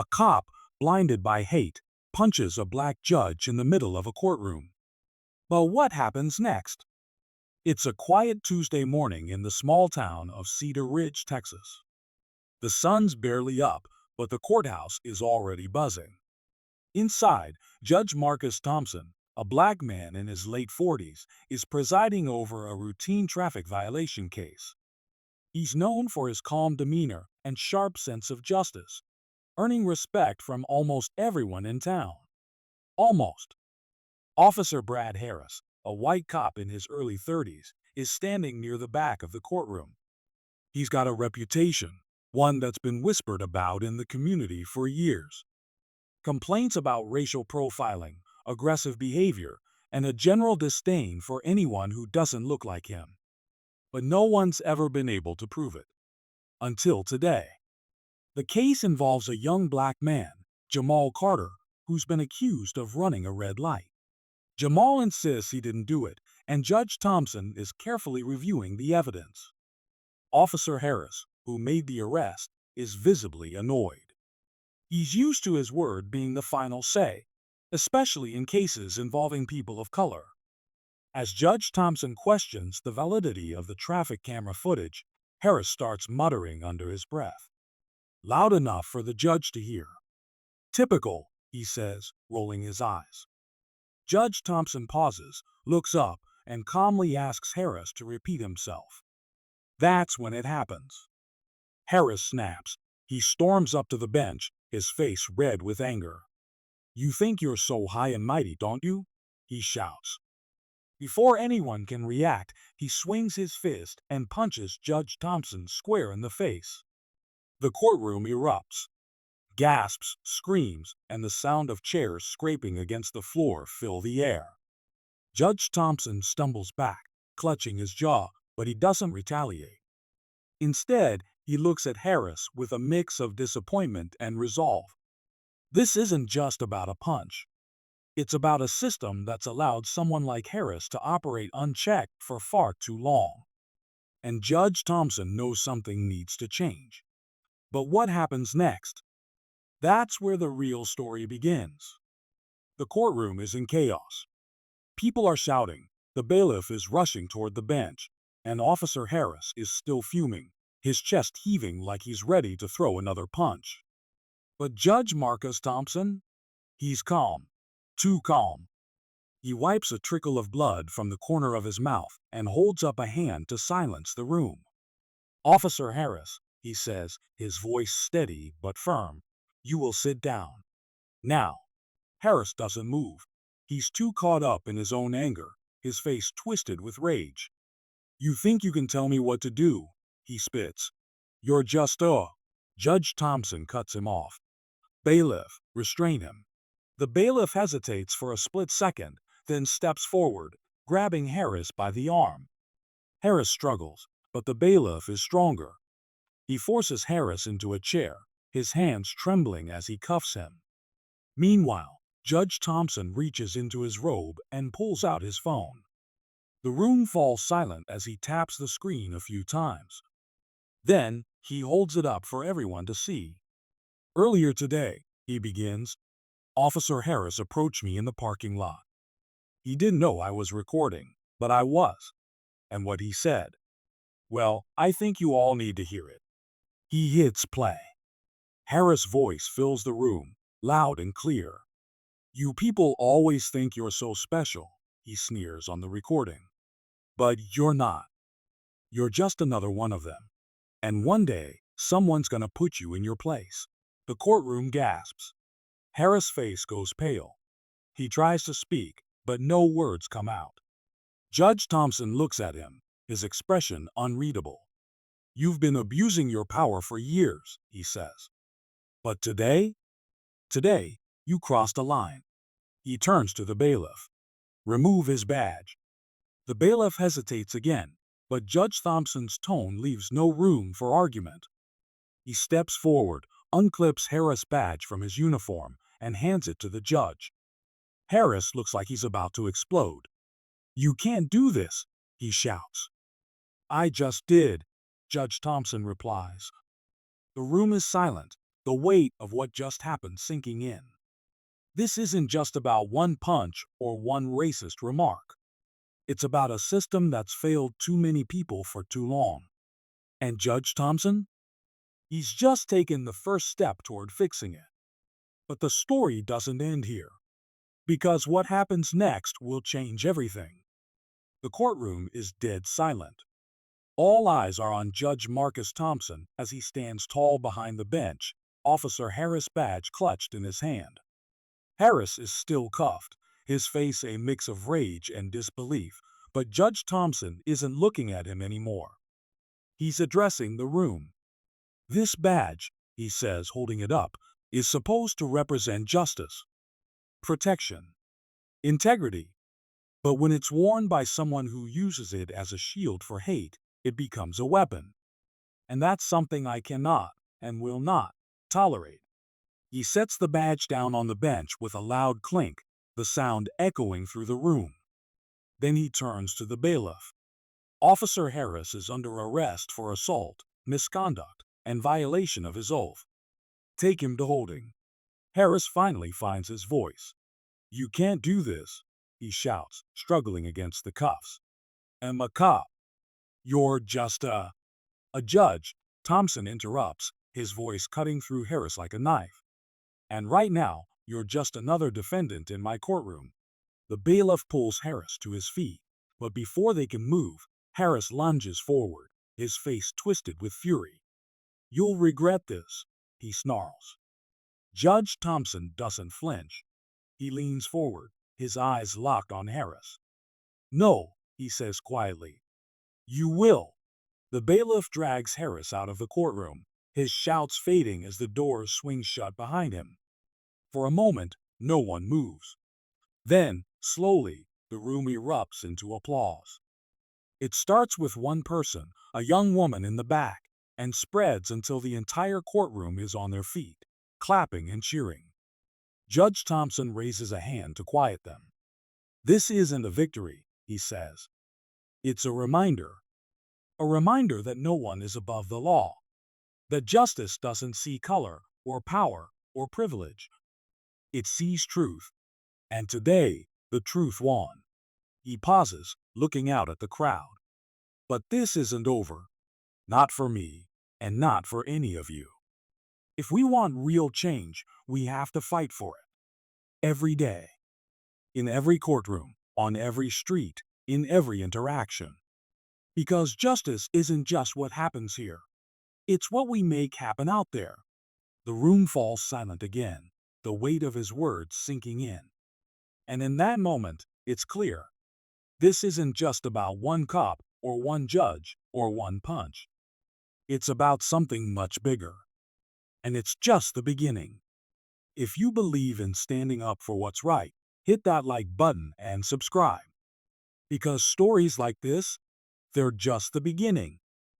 A cop, blinded by hate, punches a black judge in the middle of a courtroom. But what happens next? It's a quiet Tuesday morning in the small town of Cedar Ridge, Texas. The sun's barely up, but the courthouse is already buzzing. Inside, Judge Marcus Thompson, a black man in his late 40s, is presiding over a routine traffic violation case. He's known for his calm demeanor and sharp sense of justice, earning respect from almost everyone in town. Almost. Officer Brad Harris, a white cop in his early 30s, is standing near the back of the courtroom. He's got a reputation, one that's been whispered about in the community for years. Complaints about racial profiling, aggressive behavior, and a general disdain for anyone who doesn't look like him. But no one's ever been able to prove it. Until today. The case involves a young black man, Jamal Carter, who's been accused of running a red light. Jamal insists he didn't do it, and Judge Thompson is carefully reviewing the evidence. Officer Harris, who made the arrest, is visibly annoyed. He's used to his word being the final say, especially in cases involving people of color. As Judge Thompson questions the validity of the traffic camera footage, Harris starts muttering under his breath, loud enough for the judge to hear. "Typical," he says, rolling his eyes. Judge Thompson pauses, looks up, and calmly asks Harris to repeat himself. That's when it happens. Harris snaps. He storms up to the bench, his face red with anger. "You think you're so high and mighty, don't you?" he shouts. Before anyone can react, he swings his fist and punches Judge Thompson square in the face. The courtroom erupts. Gasps, screams, and the sound of chairs scraping against the floor fill the air. Judge Thompson stumbles back, clutching his jaw, but he doesn't retaliate. Instead, he looks at Harris with a mix of disappointment and resolve. This isn't just about a punch. It's about a system that's allowed someone like Harris to operate unchecked for far too long. And Judge Thompson knows something needs to change. But what happens next? That's where the real story begins. The courtroom is in chaos. People are shouting, the bailiff is rushing toward the bench, and Officer Harris is still fuming, his chest heaving like he's ready to throw another punch. But Judge Marcus Thompson? He's calm. Too calm. He wipes a trickle of blood from the corner of his mouth and holds up a hand to silence the room. "Officer Harris," he says, his voice steady but firm, "you will sit down." Now. Harris doesn't move. He's too caught up in his own anger, his face twisted with rage. "You think you can tell me what to do?" he spits. "You're just Judge Thompson cuts him off. "Bailiff, restrain him." The bailiff hesitates for a split second, then steps forward, grabbing Harris by the arm. Harris struggles, but the bailiff is stronger. He forces Harris into a chair, his hands trembling as he cuffs him. Meanwhile, Judge Thompson reaches into his robe and pulls out his phone. The room falls silent as he taps the screen a few times. Then, he holds it up for everyone to see. "Earlier today," he begins, "Officer Harris approached me in the parking lot. He didn't know I was recording, but I was. And what he said, well, I think you all need to hear it." He hits play. Harris' voice fills the room, loud and clear. "You people always think you're so special," he sneers on the recording. "But you're not. You're just another one of them. And one day, someone's gonna put you in your place." The courtroom gasps. Harris' face goes pale. He tries to speak, but no words come out. Judge Thompson looks at him, his expression unreadable. "You've been abusing your power for years," he says. "But today? Today, you crossed a line." He turns to the bailiff. "Remove his badge." The bailiff hesitates again, but Judge Thompson's tone leaves no room for argument. He steps forward, unclips Harris' badge from his uniform, and hands it to the judge. Harris looks like he's about to explode. "You can't do this," he shouts. "I just did," Judge Thompson replies. The room is silent, the weight of what just happened sinking in. This isn't just about one punch or one racist remark. It's about a system that's failed too many people for too long. And Judge Thompson? He's just taken the first step toward fixing it. But the story doesn't end here. Because what happens next will change everything. The courtroom is dead silent. All eyes are on Judge Marcus Thompson as he stands tall behind the bench, Officer Harris' badge clutched in his hand. Harris is still cuffed, his face a mix of rage and disbelief, but Judge Thompson isn't looking at him anymore. He's addressing the room. This badge, he says, holding it up, is supposed to represent justice, protection, integrity. But when it's worn by someone who uses it as a shield for hate, it becomes a weapon. And that's something I cannot and will not tolerate. He sets the badge down on the bench with a loud clink, the sound echoing through the room. Then he turns to the bailiff. Officer Harris is under arrest for assault, misconduct, and violation of his oath. Take him to holding. Harris finally finds his voice. You can't do this, he shouts, struggling against the cuffs. I'm a cop. You're just a judge, Thompson interrupts, his voice cutting through Harris like a knife. And right now, you're just another defendant in my courtroom. The bailiff pulls Harris to his feet, but before they can move, Harris lunges forward, his face twisted with fury. You'll regret this, he snarls. Judge Thompson doesn't flinch. He leans forward, his eyes locked on Harris. No, he says quietly. You will. The bailiff drags Harris out of the courtroom, his shouts fading as the doors swing shut behind him. For a moment, no one moves. Then, slowly, the room erupts into applause. It starts with one person, a young woman in the back, and spreads until the entire courtroom is on their feet, clapping and cheering. Judge Thompson raises a hand to quiet them. This isn't a victory, he says. It's a reminder. A reminder that no one is above the law. That justice doesn't see color, or power, or privilege. It sees truth. And today, the truth won. He pauses, looking out at the crowd. But this isn't over. Not for me, and not for any of you. If we want real change, we have to fight for it. Every day. In every courtroom, on every street, in every interaction. Because justice isn't just what happens here. It's what we make happen out there. The room falls silent again, the weight of his words sinking in. And in that moment, it's clear. This isn't just about one cop, or one judge, or one punch. It's about something much bigger. And it's just the beginning. If you believe in standing up for what's right, hit that like button and subscribe. Because stories like this, they're just the beginning.